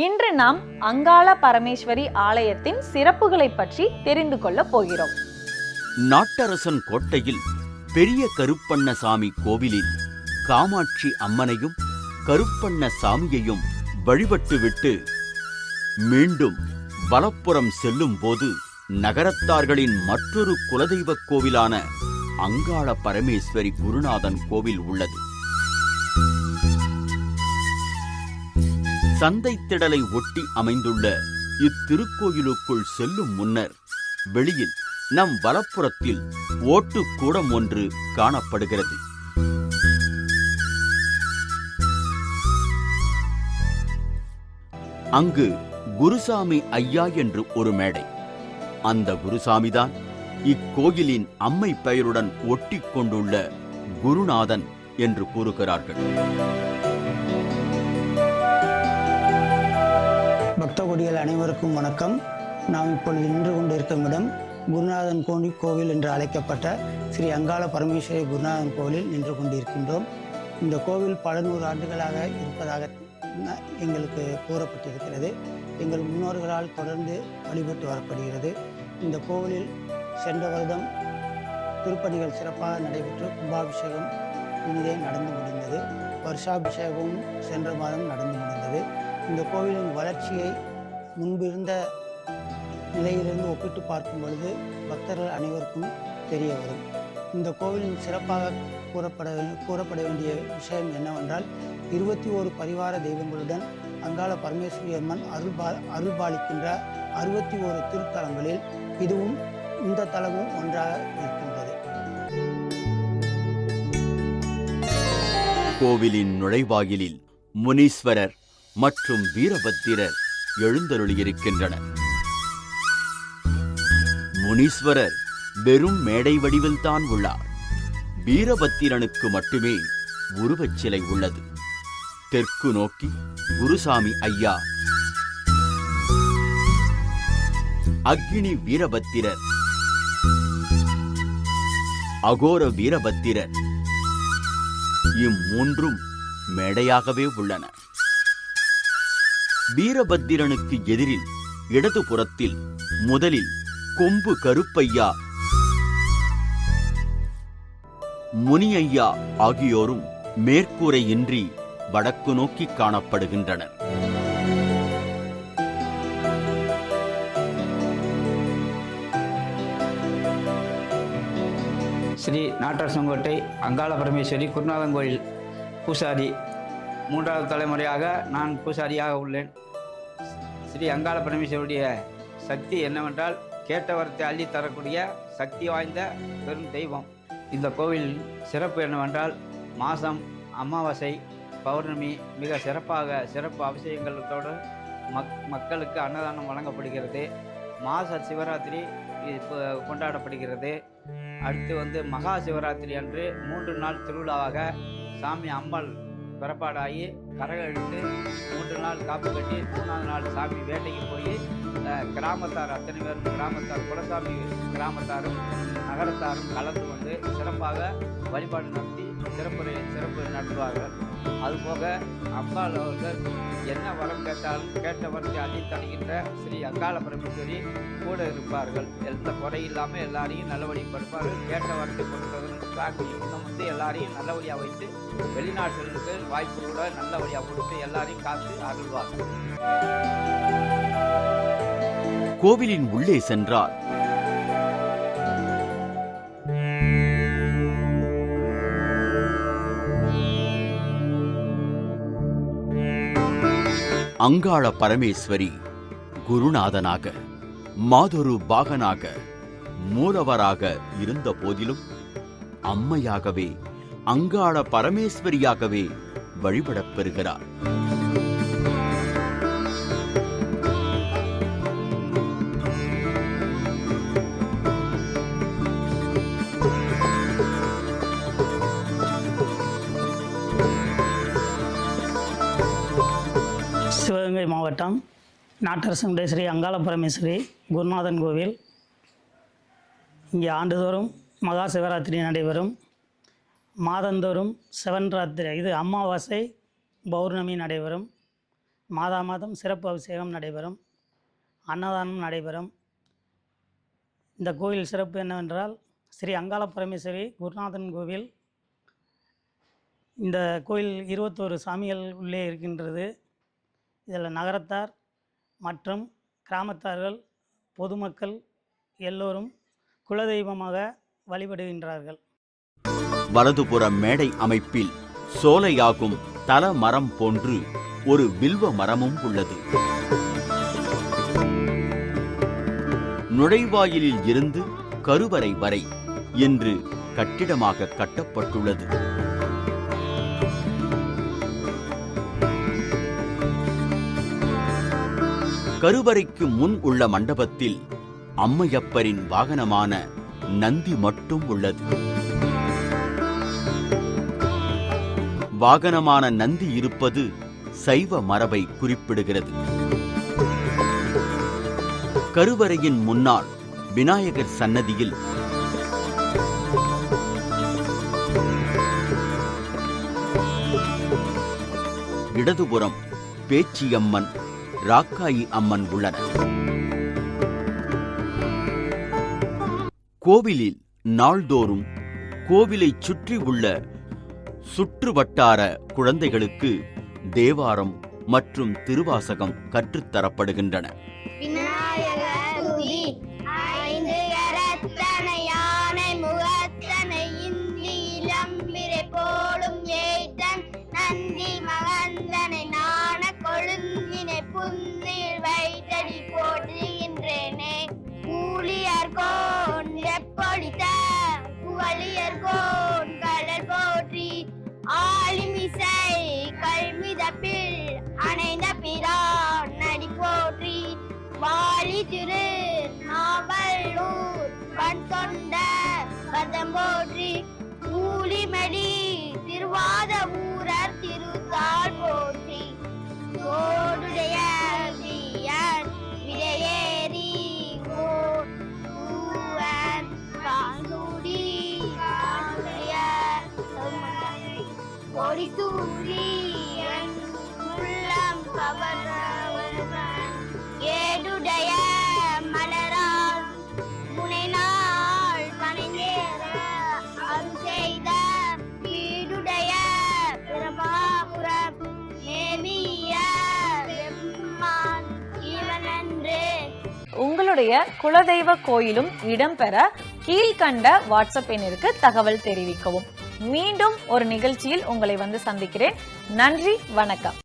இன்று நாம் அங்காள பரமேஸ்வரி ஆலயத்தின் சிறப்புகளை பற்றி தெரிந்து கொள்ள போகிறோம். நாட்டரசன் கோட்டையில் பெரிய கருப்பண்ணசாமி கோவிலில் காமாட்சி அம்மனையும் கருப்பண்ண சாமியையும் வழிபட்டுவிட்டு மீண்டும் வலப்புறம் செல்லும் போது நகரத்தார்களின் மற்றொரு குலதெய்வ கோவிலான அங்காள பரமேஸ்வரி குருநாதன் கோவில் உள்ளது. சந்தை திடலை ஒட்டி அமைந்துள்ள இத்திருக்கோயிலுக்குள் செல்லும் முன்னர் வெளியில் நம் வலப்புறத்தில் ஓட்டுக்கூடம் ஒன்று காணப்படுகிறது. அங்கு குருசாமி ஐயா என்று ஒரு மேடை. அந்த குருசாமிதான் இக்கோயிலின் அம்மை பெயருடன் ஒட்டி கொண்டுள்ள குருநாதன் என்று கூறுகிறார்கள். பக்த கொடிகள் அனைவருக்கும் வணக்கம். நாம் இப்பொழுது நின்று கொண்டிருக்கும் இடம் குருநாதன் கோவில் என்று அழைக்கப்பட்ட ஸ்ரீ அங்காள பரமேஸ்வரி குருநாதன் கோவிலில் நின்று கொண்டிருக்கின்றோம். இந்த கோவில் பல நூறு ஆண்டுகளாக இருப்பதாக எங்களுக்கு கூறப்பட்டிருக்கிறது. எங்கள் முன்னோர்களால் தொடர்ந்து வழிபட்டு வரப்படுகிறது. இந்த கோவிலில் சென்ற வருடம் திருப்பணிகள் சிறப்பாக நடைபெற்று கும்பாபிஷேகம் இனிதே நடந்து முடிந்தது. வருஷாபிஷேகமும் சென்ற மாதம் நடந்து முடிந்தது. இந்த கோவிலின் வளர்ச்சியை முன்பிருந்த நிலையிலிருந்து ஒப்பிட்டு பார்க்கும் பொழுது பக்தர்கள் அனைவருக்கும் தெரிய வரும். இந்த கோவிலின் சிறப்பாக கூறப்பட வேண்டிய விஷயம் என்னவென்றால் 21 பரிவார தெய்வங்களுடன் அங்காள பரமேஸ்வரி அம்மன் அருள்பாலிக்கின்ற 61 திருத்தலங்களில் இதுவும் இந்த தலமும் ஒன்றாக இருக்கின்றது. கோவிலின் நுழைவாயிலில் முனீஸ்வரர் மற்றும் வீரபத்திரர் எழுந்தருளியிருக்கின்றனர். முனீஸ்வரர் வெறும் மேடை வடிவில்தான் உள்ளார். வீரபத்திரனுக்கு மட்டுமே உருவச்சிலை உள்ளது. தெற்கு நோக்கி குருசாமி ஐயா, அக்னி வீரபத்திரர், அகோர வீரபத்திரர் இம்மூன்றும் மேடையாகவே உள்ளன. வீரபத்திரனுக்கு எதிரில் இடதுபுறத்தில் முதலில் கொம்பு கருப்பையா, முனியையா ஆகியோரும் மேற்கூரையின்றி வடக்கு நோக்கி காணப்படுகின்றனர். ஸ்ரீ நாட்டரசங்கோட்டை அங்காள பரமேஸ்வரி குருநாதன் கோயில் பூசாரி 3வது தலைமுறையாக நான் பூசாரியாக உள்ளேன். ஸ்ரீ அங்காள பரமேஸ்வரியுடைய சக்தி என்னவென்றால் கேட்டவரத்தை அள்ளி தரக்கூடிய சக்தி வாய்ந்த பெரும் தெய்வம். இந்த கோவில் சிறப்பு என்னவென்றால் மாதம் அமாவாசை பௌர்ணமி மிக சிறப்பு அபிஷேகங்களோடு மக்களுக்கு அன்னதானம் வழங்கப்படுகிறது. மாத சிவராத்திரி கொண்டாடப்படுகிறது. அடுத்து மகா சிவராத்திரி அன்று 3 நாள் திருவிழாவாக சாமி அம்பாள் புறப்பாடாகி கரகம் எடுத்து 3 நாள் காப்பு கட்டி 3வது நாள் சாமி வேட்டைக்கு போய் கிராமத்தார் அத்தனை பேரும் கிராமத்தார் குலசாமி கிராமத்தாரும் நகரத்தாரும் கலந்து கொண்டு சிறப்பாக வழிபாடு நடத்தி சிறப்பு நடத்துவார்கள். அதுபோக அம்பாள் அவர்கள் என்ன வரம் கேட்டாலும் கேட்ட வரத்தை அள்ளி தருகின்ற ஸ்ரீ அங்காள பரமேஸ்வரி கூட இருப்பார்கள். எந்த குறையில்லாமல் எல்லாரையும் நல்லபடிப்படுப்பார்கள். கேட்ட வரத்தை கொடுத்ததற்கு இன்னும் எல்லாரையும் நல்லபடியாக வைத்து வெளிநாட்டுகளுக்கு வாய்ப்பு கூட நல்லபடியாக கொடுத்து எல்லாரையும் காத்து அருள்வார்கள். கோவிலின் உள்ளே சென்றால் அங்காள பரமேஸ்வரி குருநாதனாக மாதொரு பாகனாக மூலவராக இருந்த போதிலும் அம்மையாகவே அங்காள பரமேஸ்வரியாகவே வழிபடப் பெறுகிறார். சிவகங்கை மாவட்டம் நாட்டரசங்குடி ஸ்ரீ அங்காள பரமேஸ்வரி குருநாதன் கோவில். இங்கே ஆண்டுதோறும் மகா சிவராத்திரி நடைபெறும். மாதந்தோறும் சிவன் ராத்திரி அமாவாசை பௌர்ணமி நடைபெறும். மாதா மாதம் சிறப்பு அபிஷேகம் நடைபெறும், அன்னதானம் நடைபெறும். இந்த கோயில் சிறப்பு என்னவென்றால் ஸ்ரீ அங்காள பரமேஸ்வரி குருநாதன் கோவில். இந்த கோயில் 21 சாமிகள் உள்ளே இருக்கின்றது. இதில் நகரத்தார் மற்றும் கிராமத்தார்கள், பொதுமக்கள் எல்லோரும் குலதெய்வமாக வழிபடுகின்றார்கள். வலதுபுற மேடை அமைப்பில் சோலையாகும் தல மரம் போன்று ஒரு வில்வ மரமும் உள்ளது. நுழைவாயிலில் இருந்து கருவறை வரை என்று கட்டிடமாக கட்டப்பட்டுள்ளது. கருவறைக்கு முன் உள்ள மண்டபத்தில் அம்மையப்பரின் வாகனமான நந்தி மட்டும் உள்ளது. வாகனமான நந்தி இருப்பது சைவ மரபை குறிப்பிடுகிறது. கருவறையின் முன்னால் விநாயகர் சன்னதியில் இடதுபுறம் பேச்சியம்மன், ராக்காயி அம்மன் உள்ளன. கோவிலில் நாள்தோறும் கோவிலைச் சுற்றி உள்ள சுற்றுவட்டார குழந்தைகளுக்கு தேவாரம் மற்றும் திருவாசகம் கற்றுத்தரப்படுகின்றன. அணைந்த பிரான் நடி போற்றி வாழி திரு நாவலூர் பண் கொண்ட பதம் போற்றி ஊழிமடி திருவாத ஊரர் திருத்தாள் போற்றி ஓடுடைய விடையேறி ஓடி தூரி உள்ளம் கவர்ந்தவன் ஏடுடைய மலரால் முனைநாள் பணிந்தேற அருள் செய்த வீடுடைய பிரபாபுரம் நேமிய பெம்மான் இவனன்று. உங்களுடைய குலதெய்வ கோயிலும் இடம்பெற கீழ்கண்ட வாட்ஸ்அப் எண்ணிற்கு தகவல் தெரிவிக்கவும். மீண்டும் ஒரு நிகழ்ச்சியில் உங்களை வந்து சந்திக்கிறேன். நன்றி, வணக்கம்.